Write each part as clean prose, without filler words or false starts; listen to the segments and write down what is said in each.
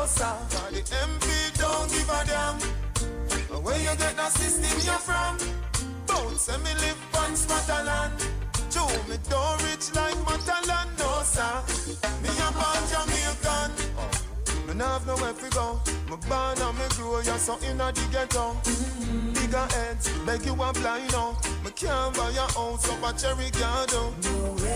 no sir. The MP don't give a damn. Where you get that system you from? Don't say me live on Scotland. Joe, me don't rich like Matalan, no sir. Me a born Jamaican. Me nah have nowhere to go. Me born and me grow, yeah, so inna the ghetto. Bigger heads, beg you a blind now. Me can't buy a house up a Cherry Garden.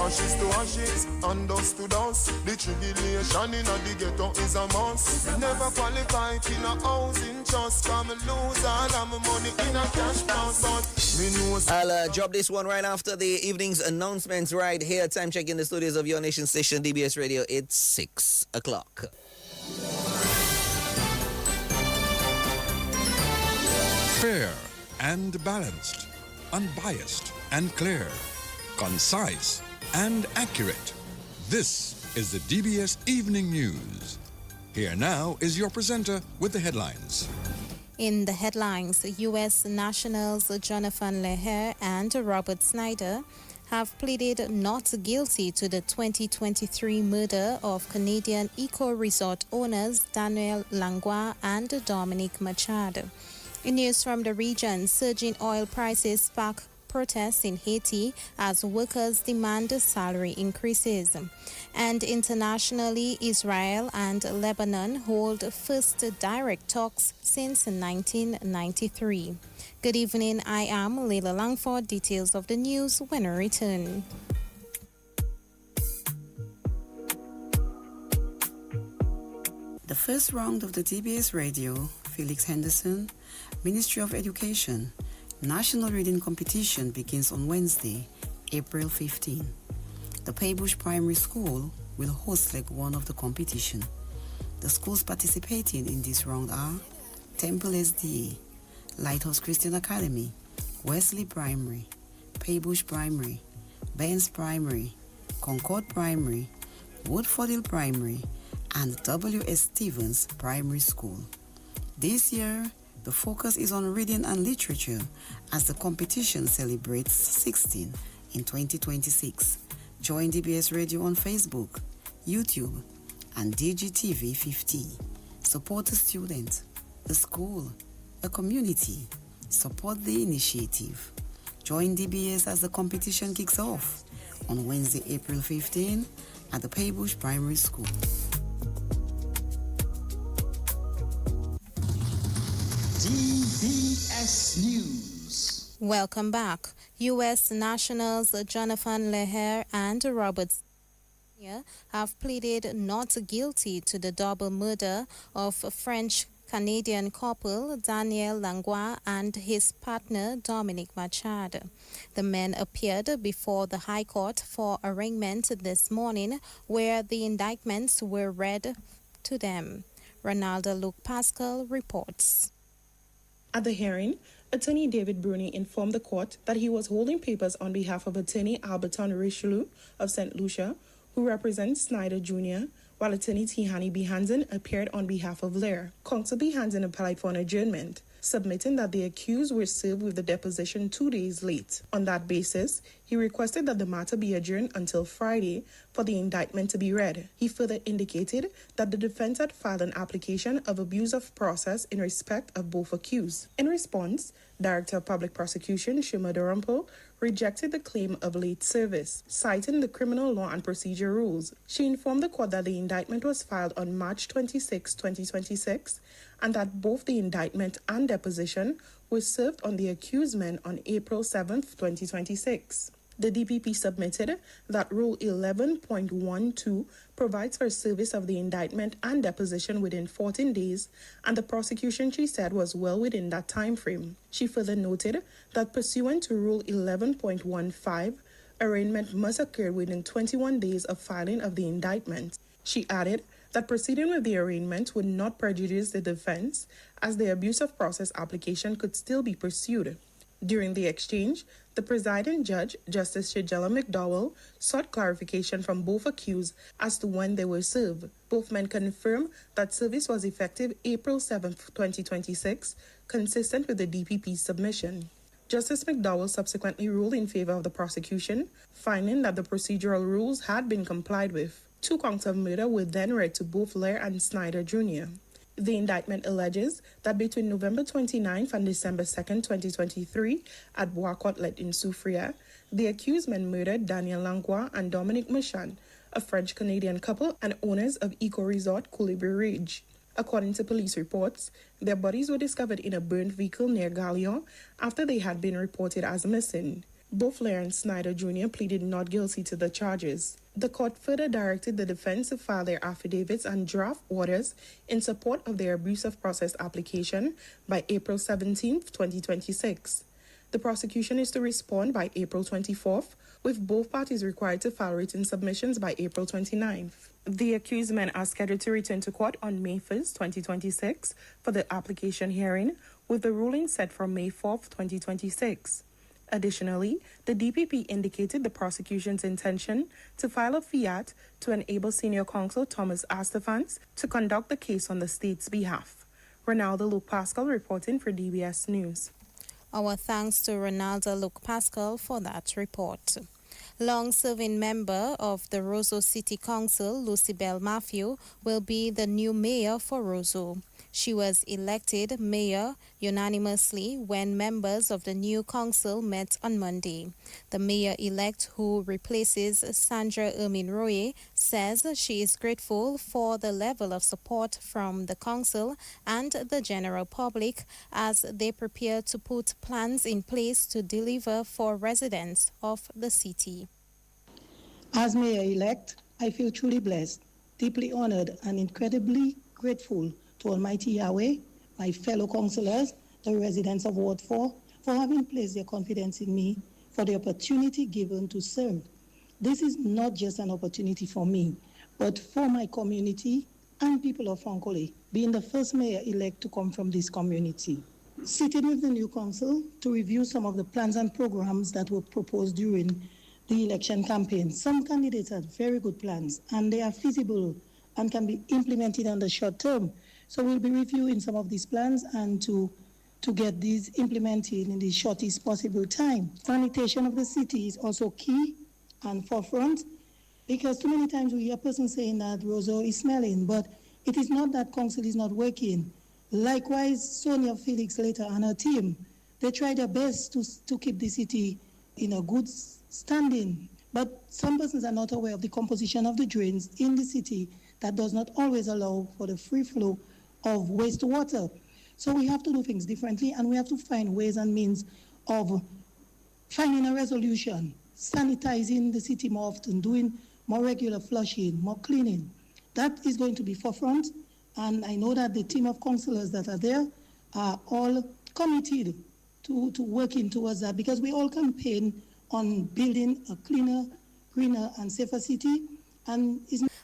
Ashes to ashes, and dust to dust. The tribulation inna the ghetto is a must. Never qualified in a housing trust. Come lose all of my money in a cash box, but me know. I'll drop this one right after the evening's announcements right here. Time check in the studios of your nation station, DBS Radio. It's 6 o'clock. Fair and balanced, unbiased and clear, concise and accurate. This is the DBS Evening News. Here now is your presenter with the headlines. In the headlines, U.S. nationals Jonathan Leher and Robert Snyder have pleaded not guilty to the 2023 murder of Canadian eco-resort owners Daniel Langlois and Dominic Machado. In news from the region, surging oil prices spark protests in Haiti as workers demand salary increases. And internationally, Israel and Lebanon hold first direct talks since 1993. Good evening, I am Leila Langford. Details of the news when I return. The first round of the DBS Radio, Felix Henderson, Ministry of Education, National Reading Competition begins on Wednesday, April 15. The Paybush Primary School will host leg 1 of the competition. The schools participating in this round are Temple SDA, Lighthouse Christian Academy, Wesley Primary, Paybush Primary, Benz Primary, Concord Primary, Woodford Hill Primary, and W.S. Stevens Primary School. This year, the focus is on reading and literature as the competition celebrates 16 in 2026. Join DBS Radio on Facebook, YouTube, and DGTV 50. Support a student, a school, a community. Support the initiative. Join DBS as the competition kicks off on Wednesday, April 15 at the Paybush Primary School. DBS News. Welcome back. U.S. nationals Jonathan Leher and Robert Snyder have pleaded not guilty to the double murder of French-Canadian couple Daniel Langlois and his partner Dominic Machado. The men appeared before the High Court for arraignment this morning, where the indictments were read to them. Ronaldo Luke Pascal reports. At the hearing, Attorney David Bruni informed the court that he was holding papers on behalf of Attorney Alberton Richelieu of St. Lucia, who represents Snyder Jr., while Attorney Tihani B. Hansen appeared on behalf of Lehr. Counsel B. Hansen applied for an adjournment, submitting that the accused were served with the deposition 2 days late. On that basis, he requested that the matter be adjourned until Friday for the indictment to be read. He further indicated that the defense had filed an application of abuse of process in respect of both accused. In response, Director of Public Prosecution Shima Durampel rejected the claim of late service, citing the criminal law and procedure rules. She informed the court that the indictment was filed on March 26, 2026, and that both the indictment and deposition were served on the accused men on April 7, 2026. The DPP submitted that Rule 11.12 provides for service of the indictment and deposition within 14 days, and the prosecution, she said, was well within that time frame. She further noted that pursuant to Rule 11.15, arraignment must occur within 21 days of filing of the indictment. She added that proceeding with the arraignment would not prejudice the defense, as the abuse of process application could still be pursued. During the exchange, the presiding judge, Justice Shigella McDowell, sought clarification from both accused as to when they were served. Both men confirmed that service was effective April 7, 2026, consistent with the DPP's submission. Justice McDowell subsequently ruled in favor of the prosecution, finding that the procedural rules had been complied with. 2 counts of murder were then read to both Lair and Snyder Jr. The indictment alleges that between November 29th and December 2nd, 2023, at Bois-Côtelet in Soufrière, the accused men murdered Daniel Langlois and Dominique Merchant, a French-Canadian couple and owners of eco-resort Colibri Ridge. According to police reports, their bodies were discovered in a burned vehicle near Galion after they had been reported as missing. Both Lair and Snyder Jr. pleaded not guilty to the charges. The court further directed the defense to file their affidavits and draft orders in support of their abuse of process application by April 17, 2026. The prosecution is to respond by April 24th, with both parties required to file written submissions by April 29th. The accused men are scheduled to return to court on May 1st, 2026 for the application hearing, with the ruling set for May 4th, 2026. Additionally, the DPP indicated the prosecution's intention to file a fiat to enable senior counsel Thomas Astafans to conduct the case on the state's behalf. Ronaldo Luke Pascal reporting for DBS News. Our thanks to Ronaldo Luke Pascal for that report. Long-serving member of the Roseau City Council, Lucibel Matthew, will be the new mayor for Roseau. She was elected mayor unanimously when members of the new council met on Monday. The mayor-elect, who replaces Sandra Ermin-Royer, says she is grateful for the level of support from the council and the general public as they prepare to put plans in place to deliver for residents of the city. As mayor-elect, I feel truly blessed, deeply honored, and incredibly grateful to Almighty Yahweh, my fellow councillors, the residents of Ward 4, for having placed their confidence in me, for the opportunity given to serve. This is not just an opportunity for me, but for my community and people of Fankole, being the first mayor-elect to come from this community. Seated with the new council to review some of the plans and programs that were proposed during the election campaign. Some candidates had very good plans, and they are feasible and can be implemented on the short term. So we'll be reviewing some of these plans and to get these implemented in the shortest possible time. Sanitation of the city is also key and forefront, because too many times we hear a person saying that Roseau is smelling, but it is not that council is not working. Likewise, Sonia Felix later and her team, they try their best to keep the city in a good standing. But some persons are not aware of the composition of the drains in the city that does not always allow for the free flow of wastewater. So we have to do things differently, and we have to find ways and means of finding a resolution, sanitizing the city more often, doing more regular flushing, more cleaning. That is going to be forefront, and I know that the team of councillors that are there are all committed to working towards that, because we all campaign on building a cleaner, greener, and safer city. And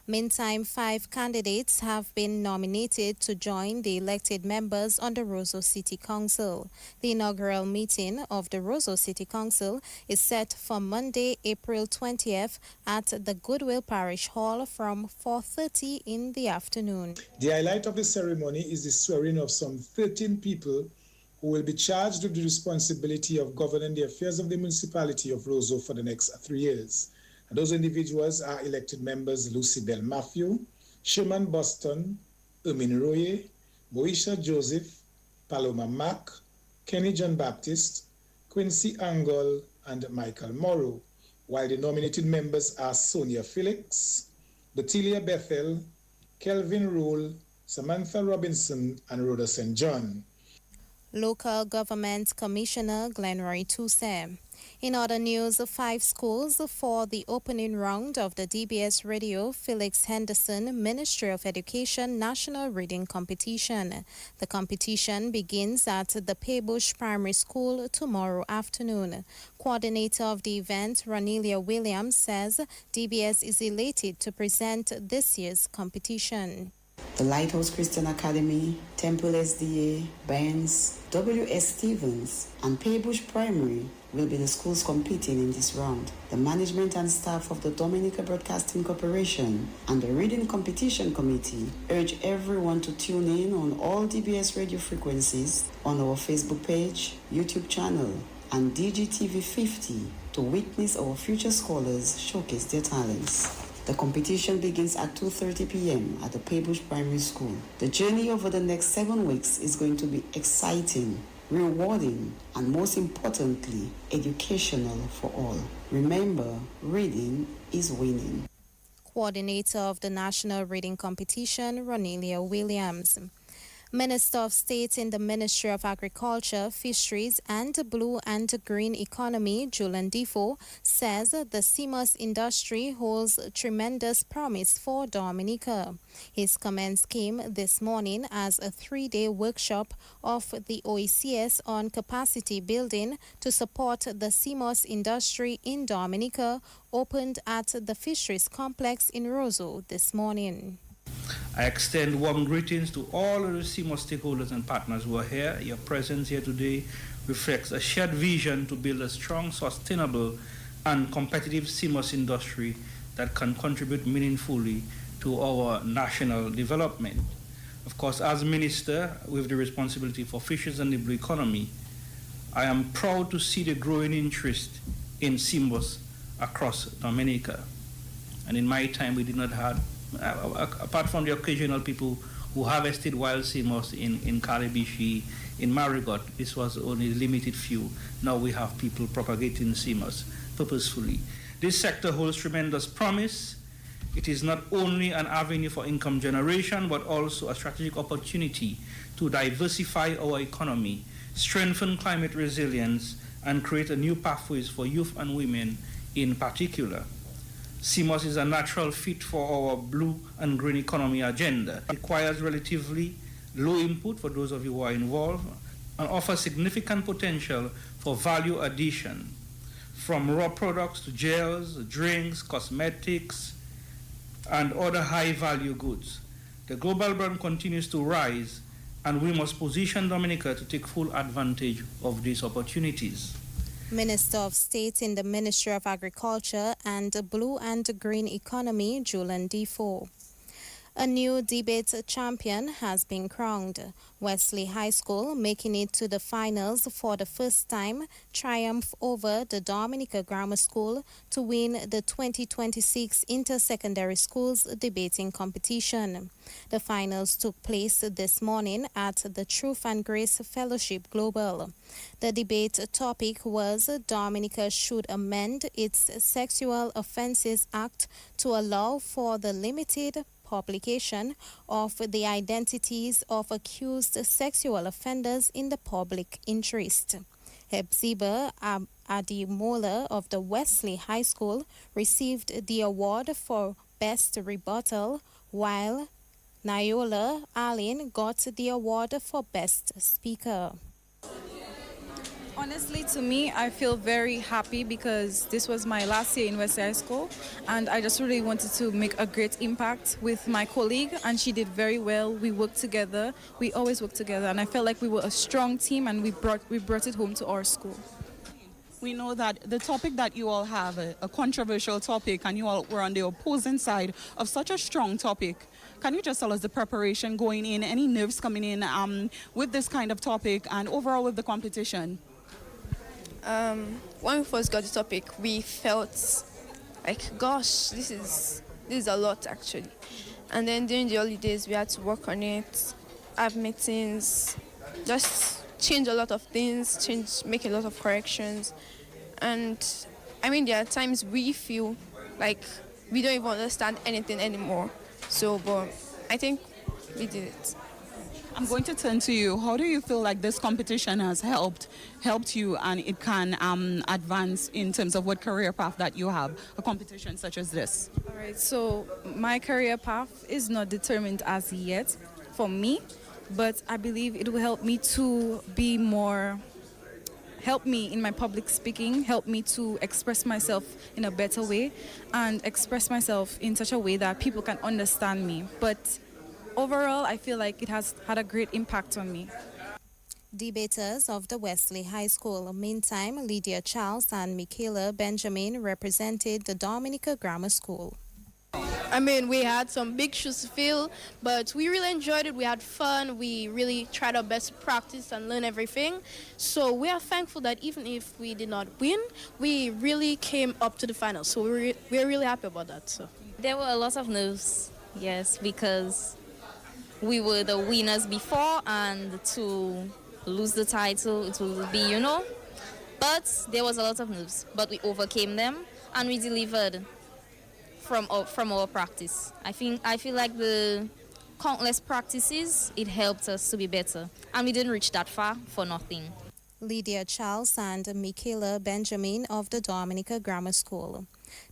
meantime, 5 candidates have been nominated to join the elected members on the Roseau City Council. The inaugural meeting of the Roseau City Council is set for Monday, April 20th at the Goodwill Parish Hall from 4:30 in the afternoon. The highlight of the ceremony is the swearing of some 13 people who will be charged with the responsibility of governing the affairs of the municipality of Roseau for the next 3 years. And those individuals are elected members Lucibel Matthew, Sherman Boston, Ermin-Royer, Moisha Joseph, Paloma Mack, Kenny John Baptist, Quincy Angol, and Michael Morrow, while the nominated members are Sonia Felix, Batilia Bethel, Kelvin Rule, Samantha Robinson, and Rhoda St. John. Local Government Commissioner Glenroy Toussaint. In other news, 5 schools for the opening round of the DBS Radio Felix Henderson Ministry of Education National Reading Competition. The competition begins at the Paybush Primary School tomorrow afternoon. Coordinator of the event, Ronelia Williams, says DBS is elated to present this year's competition. The Lighthouse Christian Academy, Temple SDA, Benz, W.S. Stevens, and Paybush Primary will be the schools competing in this round. The management and staff of the Dominica Broadcasting Corporation and the Reading Competition Committee urge everyone to tune in on all DBS radio frequencies on our Facebook page, YouTube channel, and DGTV 50 to witness our future scholars showcase their talents. The competition begins at 2:30 p.m. at the Paybush Primary School. The journey over the next 7 weeks is going to be exciting, rewarding, and most importantly, educational for all. Remember, reading is winning. Coordinator of the National Reading Competition, Ronelia Williams. Minister of State in the Ministry of Agriculture, Fisheries and Blue and Green Economy, Julian Defoe, says the Seamoss industry holds tremendous promise for Dominica. His comments came this morning as a 3-day workshop of the OECS on capacity building to support the Seamoss industry in Dominica opened at the Fisheries Complex in Roseau this morning. I extend warm greetings to all of the Seamoss stakeholders and partners who are here. Your presence here today reflects a shared vision to build a strong, sustainable, and competitive Seamoss industry that can contribute meaningfully to our national development. Of course, as Minister with the responsibility for fisheries and the blue economy, I am proud to see the growing interest in Seamoss across Dominica. And in my time, we did not have apart from the occasional people who harvested wild Seamoss in Calibishi, in Marigot, this was only a limited few. Now we have people propagating Seamoss purposefully. This sector holds tremendous promise. It is not only an avenue for income generation, but also a strategic opportunity to diversify our economy, strengthen climate resilience, and create a new pathways for youth and women in particular. Seamoss is a natural fit for our blue and green economy agenda. It requires relatively low input for those of you who are involved and offers significant potential for value addition, from raw products to gels, drinks, cosmetics, and other high-value goods. The global brand continues to rise, and we must position Dominica to take full advantage of these opportunities. Minister of State in the Ministry of Agriculture and Blue and Green Economy, Julian Defoe. A new debate champion has been crowned. Wesley High School, making it to the finals for the first time, triumphed over the Dominica Grammar School to win the 2026 Inter-Secondary Schools Debating Competition. The finals took place this morning at the Truth and Grace Fellowship Global. The debate topic was Dominica should amend its Sexual Offences Act to allow for the limited publication of the identities of accused sexual offenders in the public interest. Hepzibah Adimola of the Wesley High School received the award for Best Rebuttal, while Nayola Allen got the award for Best Speaker. Honestly, to me, I feel very happy because this was my last year in West High School, and I just really wanted to make a great impact with my colleague, and she did very well. We worked together. We always work together, and I felt like we were a strong team, and we brought it home to our school. We know that the topic that you all have, a controversial topic, and you all were on the opposing side of such a strong topic. Can you just tell us the preparation going in, any nerves coming in with this kind of topic, and overall with the competition? When we first got the topic, we felt like, gosh, this is a lot actually. And then during the holidays, we had to work on it, have meetings, just change a lot of things, make a lot of corrections. And I mean, there are times we feel like we don't even understand anything anymore. So, but I think we did it. I'm going to turn to you. How do you feel like this competition has helped you, and it can advance in terms of what career path that you have, a competition such as this? All right, so my career path is not determined as yet for me, but I believe it will help me to be more, help me in my public speaking, help me to express myself in a better way and express myself in such a way that people can understand me. But overall, I feel like it has had a great impact on me. Debaters of the Wesley High School. Meantime, Lydia Charles and Michaela Benjamin represented the Dominica Grammar School. I mean, we had some big shoes to fill, but we really enjoyed it. We had fun. We really tried our best to practice and learn everything. So we are thankful that even if we did not win, we really came up to the finals. So we're really happy about that. So There were a lot of nerves, yes, because we were the winners before, and to lose the title, it will be, But there was a lot of nerves, but we overcame them and we delivered from our practice. I feel like the countless practices, it helped us to be better, and we didn't reach that far for nothing. Lydia Charles and Michaela Benjamin of the Dominica Grammar School.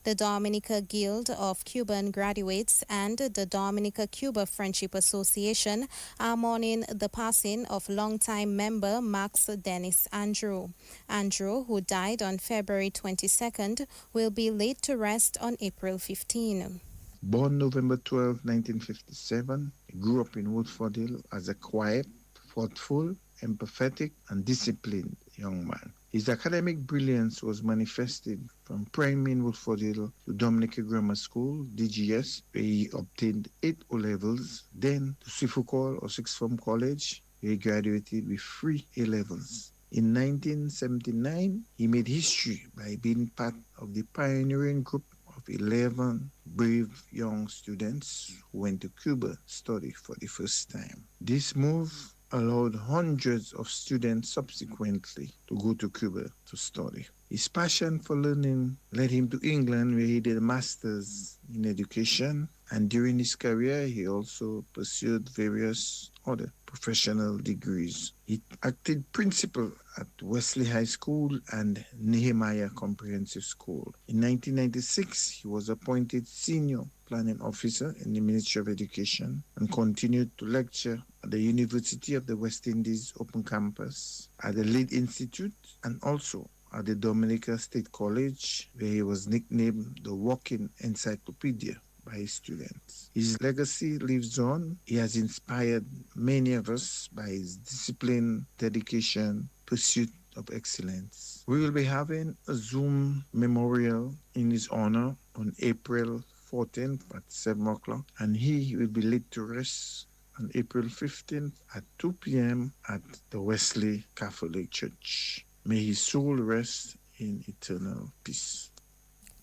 The Dominica Guild of Cuban Graduates and the Dominica Cuba Friendship Association are mourning the passing of longtime member Max Dennis Andrew. Andrew, who died on February 22nd, will be laid to rest on April 15. Born November 12, 1957, he grew up in Woodford Hill as a quiet, thoughtful, empathetic, and disciplined young man. His academic brilliance was manifested from primary in Woodford Hill to Dominica Grammar School, DGS, where he obtained 8 O-levels, then to Sifukol or Sixth Form College, where he graduated with 3 A-levels. In 1979, he made history by being part of the pioneering group of 11 brave young students who went to Cuba to study for the first time. This move allowed hundreds of students subsequently to go to Cuba to study. His passion for learning led him to England, where he did a master's in education, and during his career he also pursued various other professional degrees. He acted principal at Wesley High School and Nehemiah Comprehensive School. In 1996, he was appointed senior planning officer in the Ministry of Education and continued to lecture at the University of the West Indies Open Campus, at the Lead Institute, and also at the Dominica State College, where he was nicknamed the walking encyclopedia by his students. His legacy lives on. He has inspired many of us by his discipline, dedication, pursuit of excellence. We will be having a Zoom memorial in his honor on April 14th at 7 o'clock, and he will be laid to rest on April 15th at 2 p.m. at the Wesley Catholic Church. May his soul rest in eternal peace.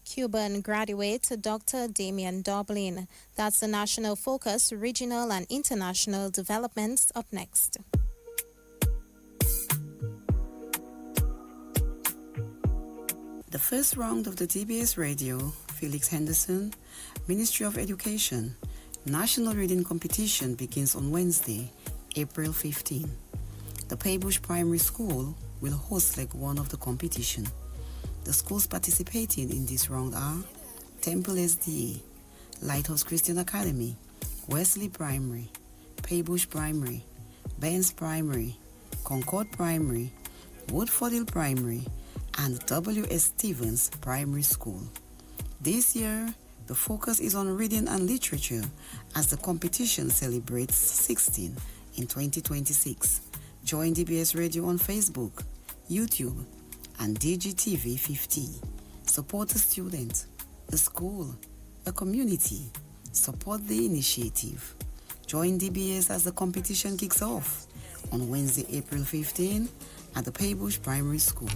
Cuban graduate Dr. Damian Dublin. That's the National Focus, Regional and International Developments up next. The first round of the DBS Radio, Felix Henderson, Ministry of Education, National Reading Competition begins on Wednesday, April 15. The Paybush Primary School will host leg 1 of the competition. The schools participating in this round are Temple SDA, Lighthouse Christian Academy, Wesley Primary, Paybush Primary, Benz Primary, Concord Primary, Woodford Hill Primary, and W.S. Stevens Primary School. This year, the focus is on reading and literature as the competition celebrates 16 in 2026. Join DBS Radio on Facebook, YouTube, and DGTV 50. Support a student, a school, a community. Support the initiative. Join DBS as the competition kicks off on Wednesday, April 15 at the Paybush Primary School.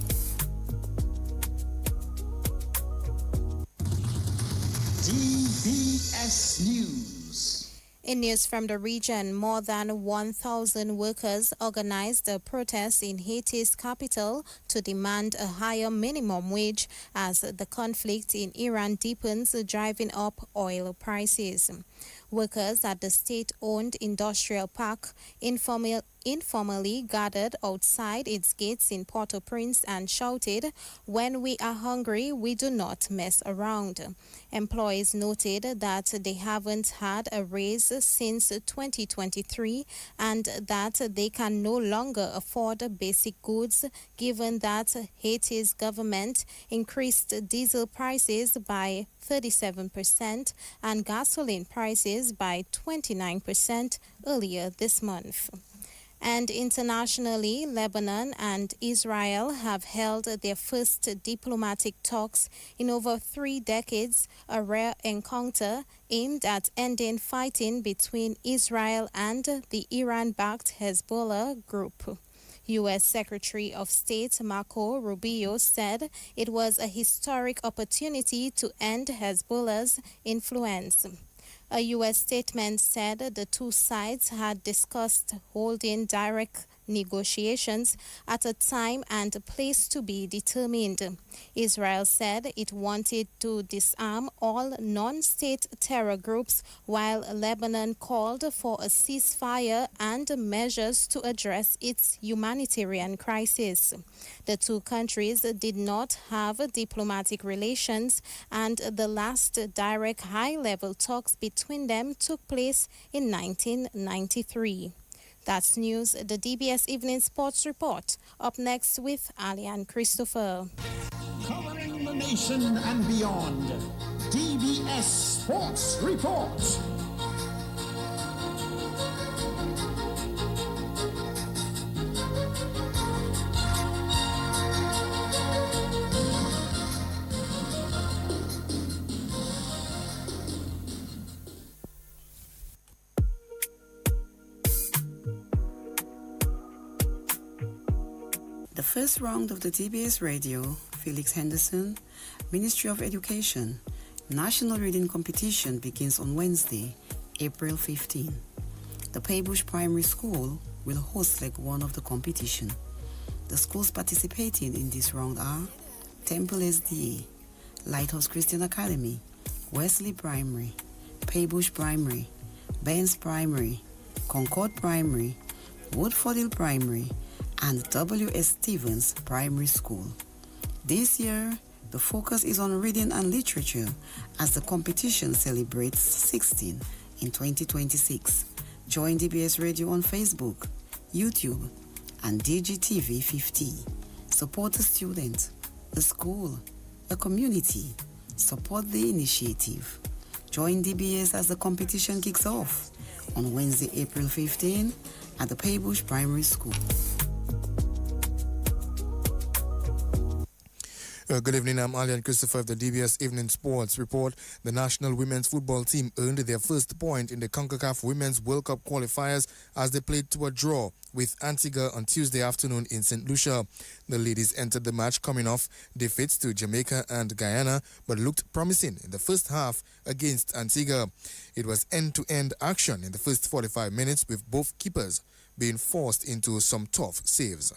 DBS News. In news from the region, more than 1,000 workers organized a protest in Haiti's capital to demand a higher minimum wage as the conflict in Iran deepens, driving up oil prices. Workers at the state-owned industrial park informally gathered outside its gates in Port-au-Prince and shouted, "When we are hungry, we do not mess around." Employees noted that they haven't had a raise since 2023 and that they can no longer afford basic goods given that Haiti's government increased diesel prices by 37% and gasoline prices by 29% earlier this month. And internationally, Lebanon and Israel have held their first diplomatic talks in over 3 decades, a rare encounter aimed at ending fighting between Israel and the Iran-backed Hezbollah group. U.S. Secretary of State Marco Rubio said it was a historic opportunity to end Hezbollah's influence. A U.S. statement said the two sides had discussed holding direct negotiations at a time and place to be determined. Israel said it wanted to disarm all non-state terror groups, while Lebanon called for a ceasefire and measures to address its humanitarian crisis. The two countries did not have diplomatic relations, and the last direct high-level talks between them took place in 1993. That's news, the DBS Evening Sports Report. Up next with Alian Christopher. Covering the nation and beyond, DBS Sports Report. The first round of the DBS Radio, Felix Henderson, Ministry of Education, National Reading Competition begins on Wednesday, April 15. The Paybush Primary School will host leg one of the competition. The schools participating in this round are Temple SDA, Lighthouse Christian Academy, Wesley Primary, Paybush Primary, Benz Primary, Concord Primary, Woodford Hill Primary, and W.S. Stevens Primary School. This year, the focus is on reading and literature as the competition celebrates 16 in 2026. Join DBS Radio on Facebook, YouTube, and DGTV 50. Support a student, a school, a community. Support the initiative. Join DBS as the competition kicks off on Wednesday, April 15 at the Paybush Primary School. Good evening, I'm Alian Christopher of the DBS Evening Sports Report. The national women's football team earned their first point in the CONCACAF Women's World Cup qualifiers as they played to a draw with Antigua on Tuesday afternoon in St. Lucia. The ladies entered the match coming off defeats to Jamaica and Guyana, but looked promising in the first half against Antigua. It was end-to-end action in the first 45 minutes, with both keepers being forced into some tough saves.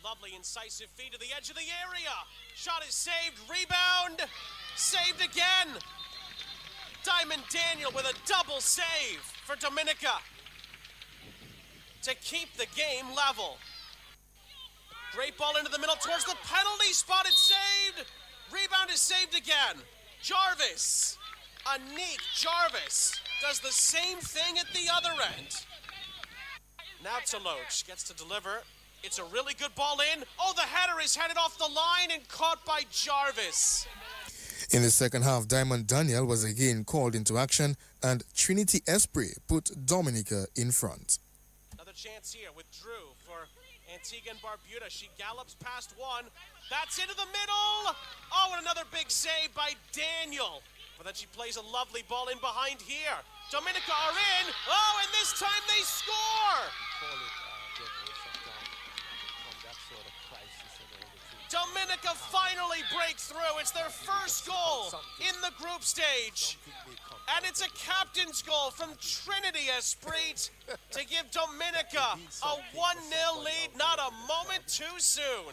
Lovely incisive feed to the edge of the area. Shot is saved. Rebound. Saved again. Diamond Daniel with a double save for Dominica to keep the game level. Great ball into the middle towards the penalty spot. It's saved. Rebound is saved again. Jarvis. Anique Jarvis does the same thing at the other end. Now Toloch gets to deliver. It's a really good ball in. Oh, the header is headed off the line and caught by Jarvis. In the second half, Diamond Daniel was again called into action, and Trinity Esprit put Dominica in front. Another chance here with Drew for Antigua and Barbuda. She gallops past one. That's into the middle. Oh, and another big save by Daniel. But then she plays a lovely ball in behind here. Dominica are in. Oh, and this time they score. Dominica finally break through. It's their first goal in the group stage. And it's a captain's goal from Trinity Esprit to give Dominica a 1-0 lead. Not a moment too soon.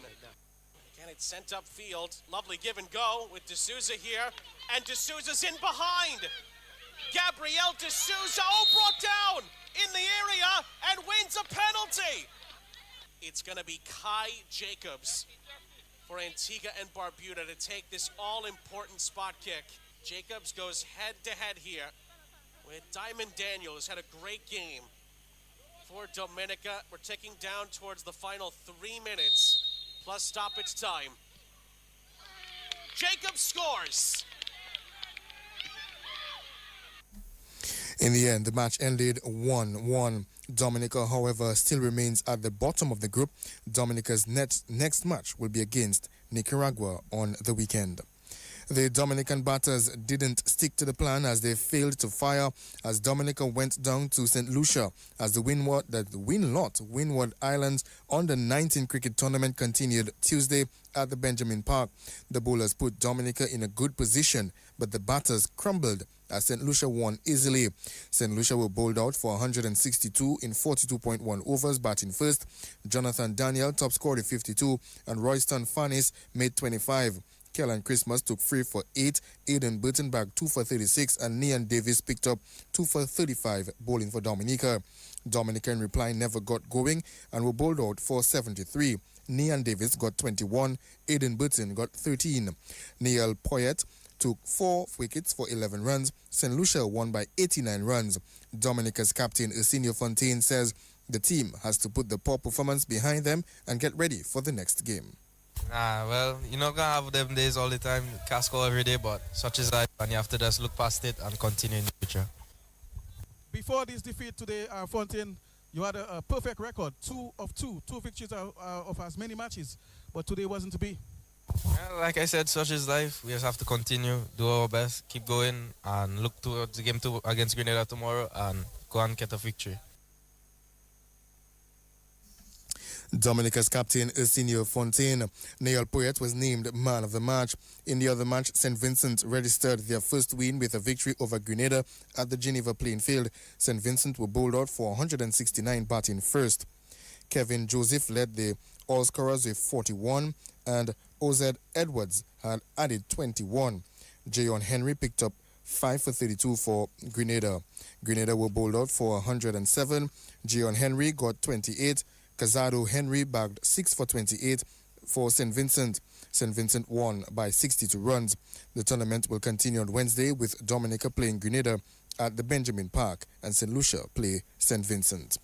Again, it's sent upfield. Lovely give and go with D'Souza here. And D'Souza's in behind. Gabrielle D'Souza, brought down in the area and wins a penalty. It's going to be Kai Jacobs for Antigua and Barbuda to take this all-important spot kick. Jacobs goes head-to-head here with Diamond Daniel, who's had a great game for Dominica. We're ticking down towards the final 3 minutes, plus stoppage time. Jacobs scores. In the end, the match ended 1-1. Dominica, however, still remains at the bottom of the group. Dominica's next match will be against Nicaragua on the weekend. The Dominican batters didn't stick to the plan as they failed to fire as Dominica went down to St. Lucia as the Windward Islands under-19 cricket tournament continued Tuesday at the Benjamin Park. The bowlers put Dominica in a good position, but the batters crumbled as St. Lucia won easily. St. Lucia were bowled out for 162 in 42.1 overs, batting first. Jonathan Daniel top scored 52 and Royston Farnes made 25. Kellan Christmas took 3 for 8, Aidan Burton bagged 2 for 36, and Nian Davis picked up 2 for 35, bowling for Dominica. Dominica in reply never got going and were bowled out for 73. Nian Davis got 21, Aidan Burton got 13. Neil Poyet took 4 wickets for 11 runs. St. Lucia won by 89 runs. Dominica's captain Arsenio Fontaine says the team has to put the poor performance behind them and get ready for the next game. Well, you're not going to have them days all the time, can't score every day, but such is life, and you have to just look past it and continue in the future. Before this defeat today, Fontaine, you had a perfect record, 2 victories of as many matches, but today wasn't to be. Well, like I said, such is life. We just have to continue, do our best, keep going, and look towards the game against Grenada tomorrow and go and get a victory. Dominica's captain Arsenio Fontaine. Neil Poyet was named man of the match. In the other match, St. Vincent registered their first win with a victory over Grenada at the Geneva playing field. St. Vincent were bowled out for 169 batting first. Kevin Joseph led the all-scorers with 41 and OZ Edwards had added 21. Jayon Henry picked up 5 for 32 for Grenada. Grenada were bowled out for 107. Jayon Henry got 28. Casado Henry bagged 6 for 28 for St. Vincent. St. Vincent won by 62 runs. The tournament will continue on Wednesday with Dominica playing Grenada at the Benjamin Park and St. Lucia play St. Vincent.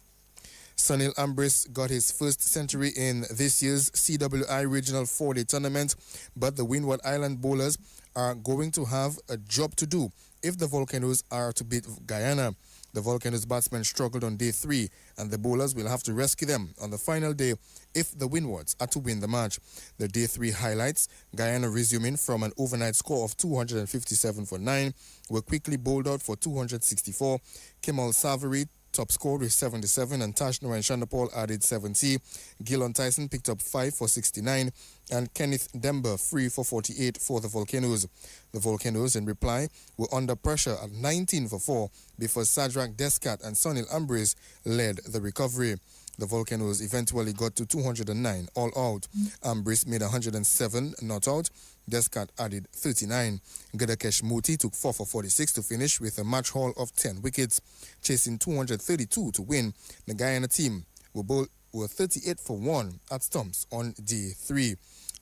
Sunil Ambris got his first century in this year's CWI Regional 4-Day Tournament, but the Windward Island bowlers are going to have a job to do if the Volcanoes are to beat Guyana. The Volcanoes batsmen struggled on day 3, and the bowlers will have to rescue them on the final day if the Windwards are to win the match. The day 3 highlights: Guyana resuming from an overnight score of 257 for 9, were quickly bowled out for 264. Kemal Savary top scored with 77, and Tashno and Shandapal added 70. Gillon Tyson picked up 5 for 69, and Kenneth Demba 3 for 48 for the Volcanoes. The Volcanoes, in reply, were under pressure at 19 for 4 before Sadrak Descat and Sunil Ambris led the recovery. The Volcanoes eventually got to 209 all out. Ambris made 107 not out. Descat added 39. Gadakesh Muti took 4 for 46 to finish with a match haul of 10 wickets. Chasing 232 to win, the Guyana team were 38 for 1 at stumps on day 3.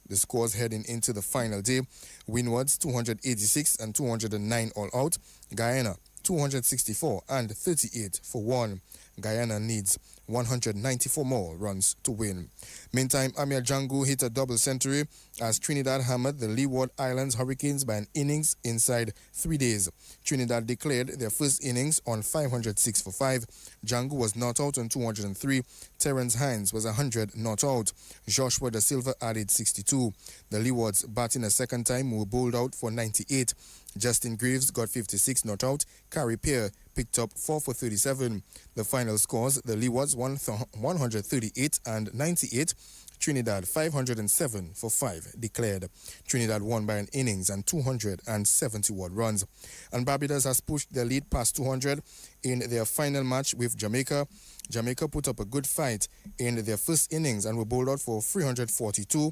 The scores heading into the final day: Windwards 286 and 209 all out. Guyana 264 and 38 for 1. Guyana needs 194 more runs to win. Meantime, Amir Django hit a double century as Trinidad hammered the Leeward Islands Hurricanes by an innings inside 3 days. Trinidad declared their first innings on 506 for 5. Django was not out on 203. Terence Hines was 100 not out. Joshua Da Silva added 62. The Leewards batting a second time were bowled out for 98. Justin Greaves got 56 not out. Carrie Pear picked up 4 for 37. The final scores: the Leewards won 138 and 98. Trinidad 507 for 5 declared. Trinidad won by an innings and 271 runs. And Barbados has pushed their lead past 200 in their final match with Jamaica. Jamaica put up a good fight in their first innings and were bowled out for 342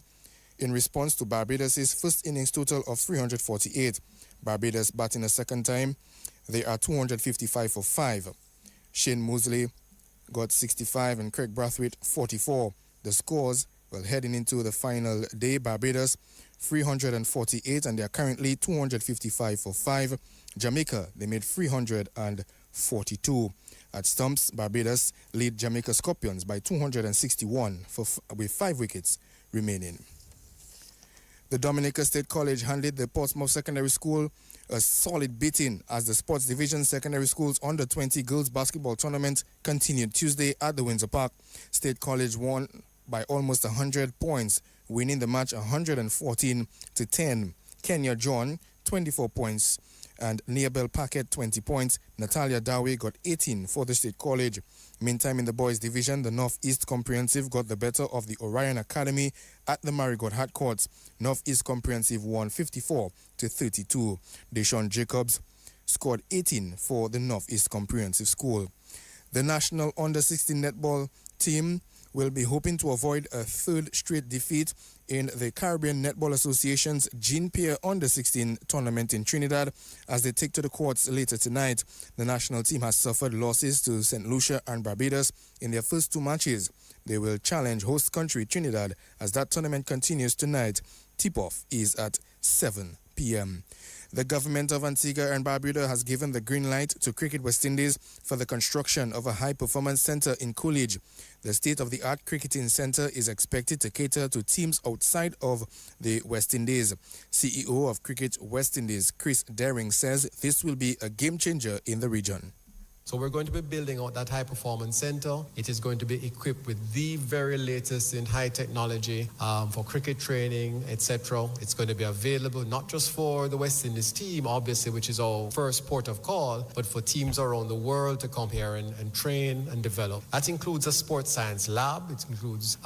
in response to Barbados' first innings total of 348. Barbados batting a second time. They are 255 for 5. Shane Mosley got 65 and Craig Brathwaite 44. The scores, well, heading into the final day: Barbados 348 and they are currently 255 for 5. Jamaica, they made 342. At stumps, Barbados lead Jamaica Scorpions by 261 with 5 wickets remaining. The Dominica State College handed the Portsmouth Secondary School a solid beating as the Sports Division Secondary Schools Under-20 Girls Basketball Tournament continued Tuesday at the Windsor Park. State College won by almost 100 points, winning the match 114 to 10. Kenya John, 24 points. And Neabel Paquette, 20 points. Natalia Dawe got 18 for the State College. Meantime, in the boys division, the Northeast Comprehensive got the better of the Orion Academy at the Marigot Hat Courts. Northeast Comprehensive won 54-32. Deshaun Jacobs scored 18 for the Northeast Comprehensive School. The National Under-16 netball team will be hoping to avoid a third straight defeat in the Caribbean Netball Association's Jean Pierre Under-16 tournament in Trinidad as they take to the courts later tonight. The national team has suffered losses to St. Lucia and Barbados in their first 2 matches. They will challenge host country Trinidad as that tournament continues tonight. Tip-off is at 7 p.m. The government of Antigua and Barbuda has given the green light to Cricket West Indies for the construction of a high-performance centre in Coolidge. The state-of-the-art cricketing centre is expected to cater to teams outside of the West Indies. CEO of Cricket West Indies, Chris Daring, says this will be a game-changer in the region. So we're going to be building out that high-performance center. It is going to be equipped with the very latest in high technology for cricket training, etc. It's going to be available not just for the West Indies team, obviously, which is our first port of call, but for teams around the world to come here and train and develop. That includes a sports science lab. It includes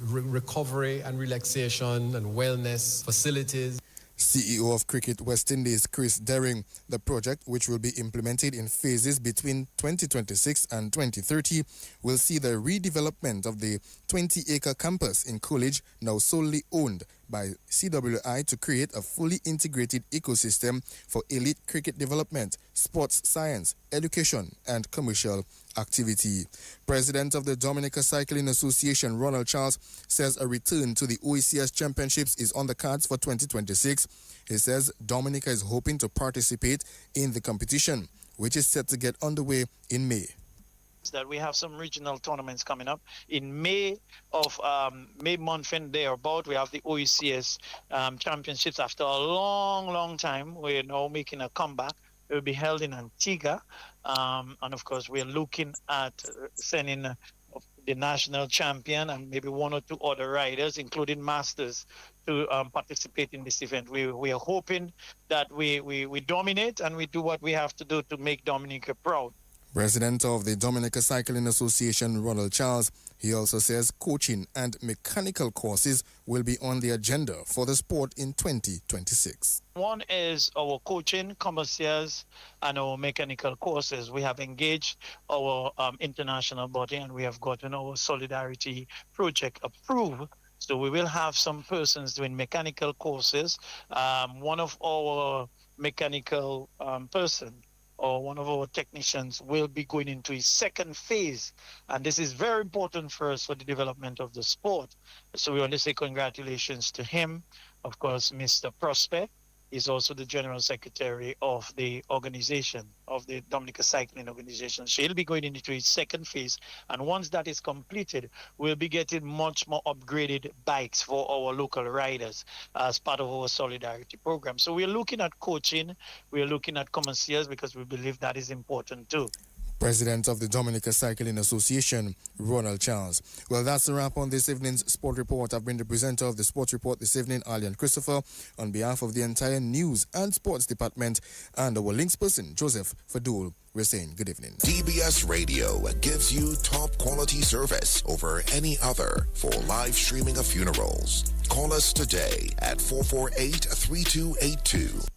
recovery and relaxation and wellness facilities. CEO of Cricket West Indies, Chris Daring. The project, which will be implemented in phases between 2026 and 2030, will see the redevelopment of the 20-acre campus in Coolidge, now solely owned by CWI, to create a fully integrated ecosystem for elite cricket development, sports science, education, and commercial activity. President of the Dominica Cycling Association, Ronald Charles, says a return to the OECS Championships is on the cards for 2026. He says Dominica is hoping to participate in the competition, which is set to get underway in May. That we have some regional tournaments coming up in May month and thereabout. We have the OECS championships. After a long time, we're now making a comeback. It will be held in Antigua, and of course we're looking at sending the national champion and maybe 1 or 2 other riders, including masters, to participate in this event. We are hoping that we dominate and we do what we have to do to make Dominica proud. President of the Dominica Cycling Association, Ronald Charles, he also says coaching and mechanical courses will be on the agenda for the sport in 2026. One is our coaching, commercials, and our mechanical courses. We have engaged our international body and we have gotten our solidarity project approved. So we will have some persons doing mechanical courses. One of our mechanical person or one of our technicians will be going into his second phase. And this is very important for us for the development of the sport. So we want to say congratulations to him. Of course, Mr. Prosper is also the General Secretary of the organization, of the Dominica Cycling Organization. So he'll be going into his second phase. And once that is completed, we'll be getting much more upgraded bikes for our local riders as part of our solidarity program. So we're looking at coaching, we're looking at commercials because we believe that is important too. President of the Dominica Cycling Association, Ronald Charles. Well, that's a wrap on this evening's Sport Report. I've been the presenter of the Sports Report this evening, Alian Christopher. On behalf of the entire News and Sports Department and our links person, Joseph Fadul, we're saying good evening. DBS Radio gives you top quality service over any other for live streaming of funerals. Call us today at 448-3282.